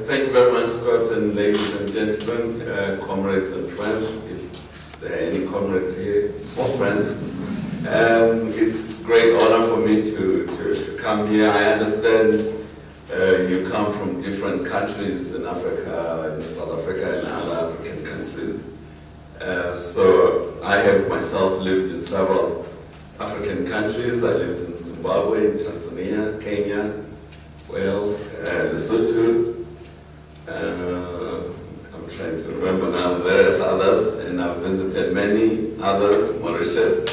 Thank you very much, Scott, and ladies and gentlemen, comrades and friends, if there are any comrades here, or friends. It's a great honor for me to come here. I understand you come from different countries in Africa, in South Africa, and other African countries. So I have myself lived in several African countries. I lived in Zimbabwe, Tanzania, Kenya, Wales, Lesotho. I'm trying to remember now various others, and I've visited many others, Mauritius,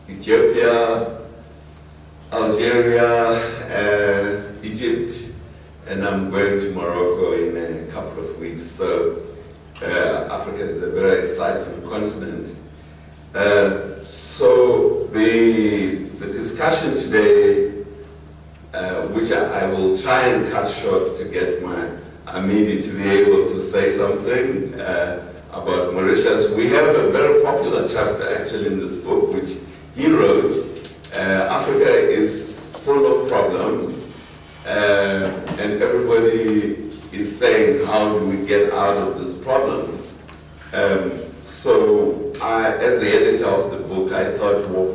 Ethiopia, Algeria, Egypt, and I'm going to Morocco in a couple of weeks. So Africa is a very exciting continent. So the discussion today, which I will try and cut short to get my Amidi to be able to say something about Mauritius. We have a very popular chapter actually in this book, which he wrote. Africa is full of problems, and everybody is saying, how do we get out of these problems? So as the editor of the book, I thought, well,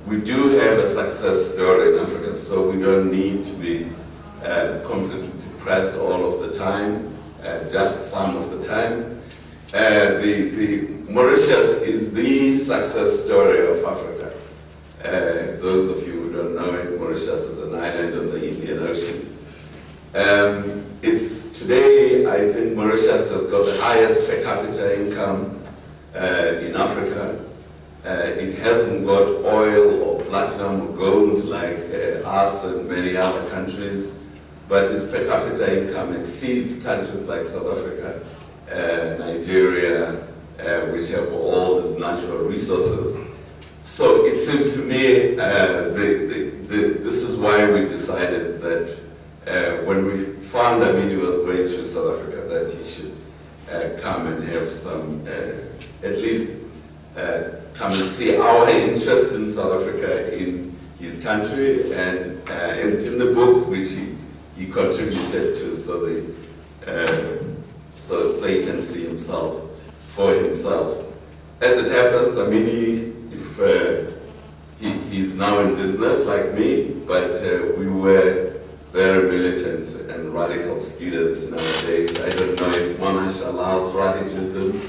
we do have a success story in Africa, so we don't need to be completely depressed all of the time, just some of the time. The Mauritius is the success story of Africa. Those of you who don't know it, Mauritius is an island on the Indian Ocean. It's today, I think Mauritius has got the highest per capita income in Africa. It hasn't got oil or platinum or gold like us and many other countries, but its per capita income exceeds countries like South Africa, Nigeria, which have all these natural resources. So it seems to me this is why we decided that when we found Amidi was going through South Africa, that he should come and have some, at least come and see our interest in South Africa in his country, and in the book which he contributed to, so he can see himself for himself. As it happens, Amidi, he's now in business like me, but we were very militant and radical students nowadays. I don't know if Monash allows radicalism.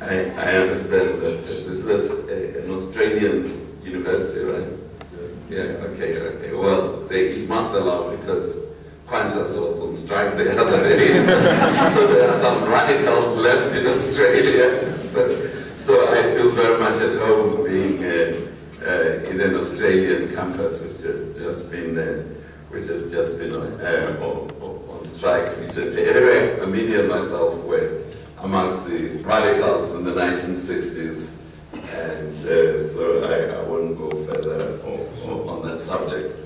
I understand that this is an Australian university, right? Yeah, okay. Well, it must allow, because Qantas was on strike the other day. So there are some radicals left in Australia. So I feel very much at home being in an Australian campus, which has just been on strike recently. Anyway, Amidi and myself were amongst the radicals in the 1960s, and so I won't go further on that subject.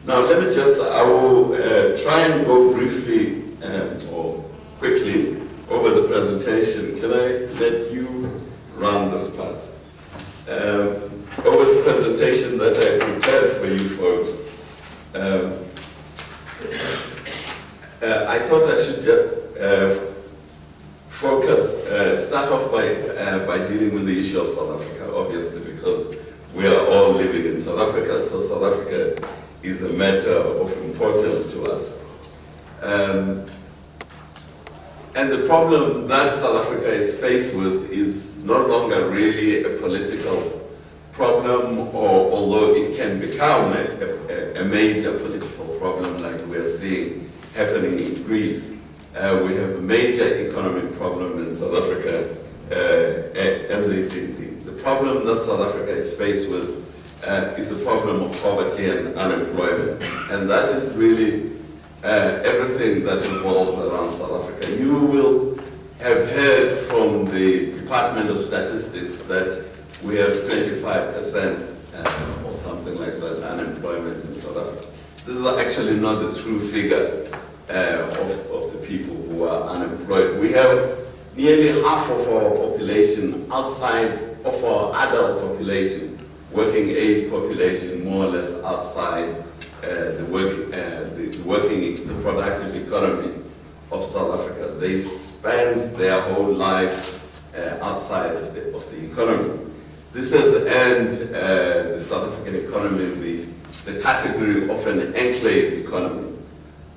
Now let me I will try and go briefly or quickly over the presentation. Can I let you run this part? Over the presentation that I prepared for you folks, I thought I should just start off by dealing with the issue of South Africa, obviously, because we are all living in South Africa, so South Africa is a matter of importance to us. And the problem that South Africa is faced with is no longer really a political problem, or although it can become a major political problem like we are seeing happening in Greece. We have a major economic problem in South Africa, and the problem that South Africa is faced with is the problem of poverty and unemployment. And that is really everything that revolves around South Africa. You will have heard from the Department of Statistics that we have 25% or something like that unemployment in South Africa. This is actually not the true figure of the people who are unemployed. We have nearly half of our population outside of our adult population working age population more or less outside the productive economy of South Africa. They spend their whole life outside of the economy. This has earned the South African economy the category of an enclave economy.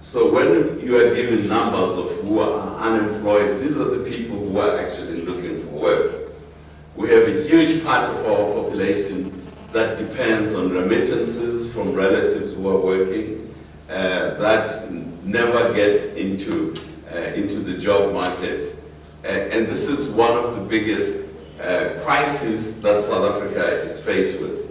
So when you are given numbers of who are unemployed, these are the people who are actually looking for work. We have a huge part of our population that depends on remittances from relatives who are working, that never get into the job market. And this is one of the biggest crises that South Africa is faced with.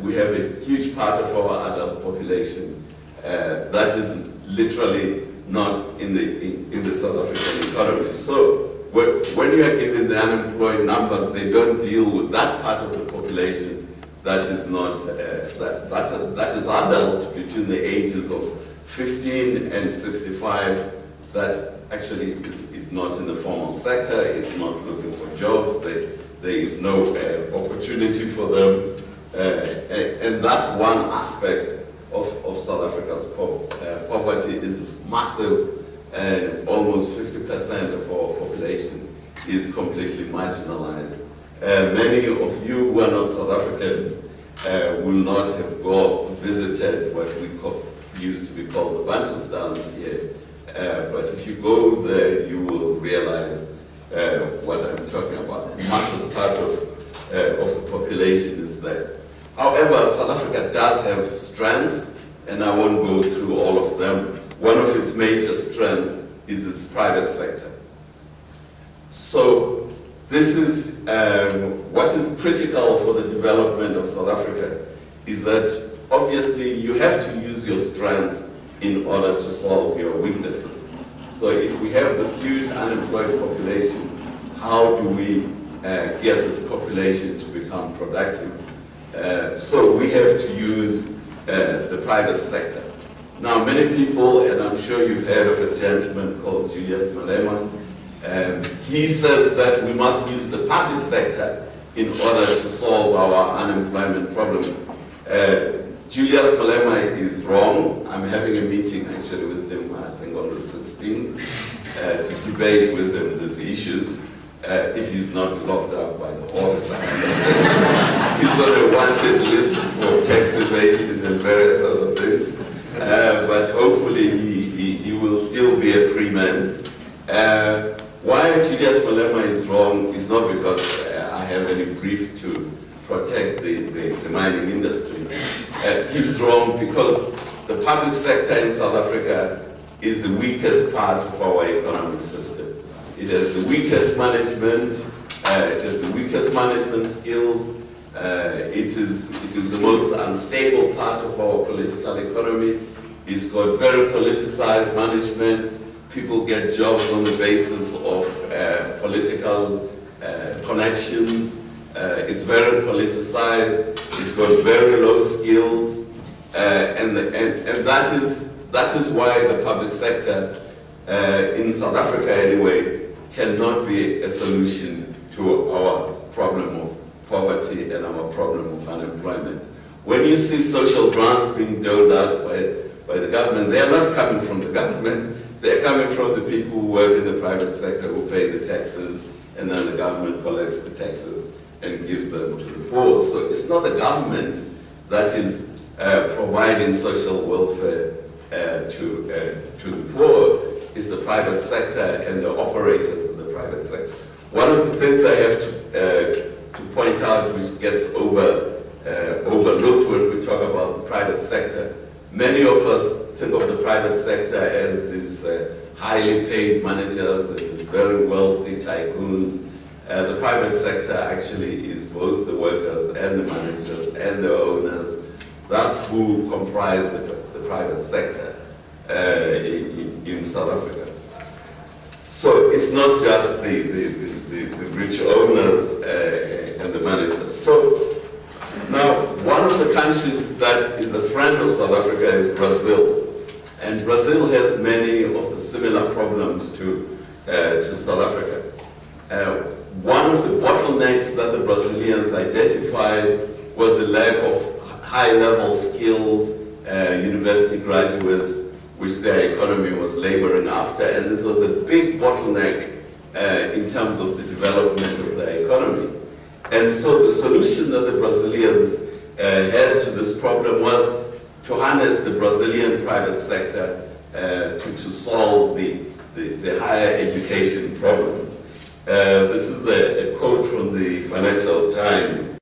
We have a huge part of our adult population that is literally not in the South African economy. So when you are given the unemployed numbers, they don't deal with that part of the population that is not that is adult between the ages of 15 and 65. That actually is not in the formal sector. It's not looking for jobs. There is no opportunity for them, and that's one aspect of South Africa's poverty. Is this massive, and almost 50% of our population is completely marginalized. Many of you who are not South Africans will not have visited what we used to be called the Bantustans here. But if you go there, you will realize what I'm talking about. A massive part of the population is there. However, South Africa does have strengths, and I won't go through all of them. One of its major strengths is its private sector. So this is what is critical for the development of South Africa, is that obviously you have to use your strengths in order to solve your weaknesses. So if we have this huge unemployed population, how do we get this population to become productive? So we have to use the private sector. Now many people, and I'm sure you've heard of a gentleman called Julius Malema, he says that we must use the public sector in order to solve our unemployment problem. Julius Malema is wrong. I'm having a meeting actually with him, I think on the 16th, to debate with him these issues. If he's not locked up by the Hawks, I understand. He's on a wanted list for tax evasion and various other things. But hopefully he will still be a free man. Why Julius Malema is wrong is not because I have any brief to protect the mining industry. He's wrong because the public sector in South Africa is the weakest part of our economic system. It has the weakest management, it has the weakest management skills, it is the most unstable part of our political economy. It's got very politicized management. People get jobs on the basis of political connections. It's very politicized. It's got very low skills, and that is why the public sector in South Africa anyway cannot be a solution to our problem of poverty and our problem of unemployment. When you see social grants being doled out by the government, they are not coming from the government. They're coming from the people who work in the private sector, who pay the taxes, and then the government collects the taxes and gives them to the poor. So it's not the government that is providing social welfare to the poor. It's the private sector and the operators in the private sector. One of the things I have to point out, which gets overlooked when we talk about the private sector, many of us think of the private sector as these highly paid managers, these very wealthy tycoons. The private sector actually is both the workers and the managers and the owners. That's who comprise the private sector in South Africa. So it's not just the rich owners and the managers. So now, one of the countries that is a friend of South Africa is Brazil. And Brazil has many of the similar problems to South Africa. One of the bottlenecks that the Brazilians identified was a lack of high-level skills, university graduates, which their economy was laboring after, and this was a big bottleneck in terms of the development of their economy. And so the solution that the Brazilians had to this problem was to harness the Brazilian private sector to solve the higher education problem. This is a quote from the Financial Times.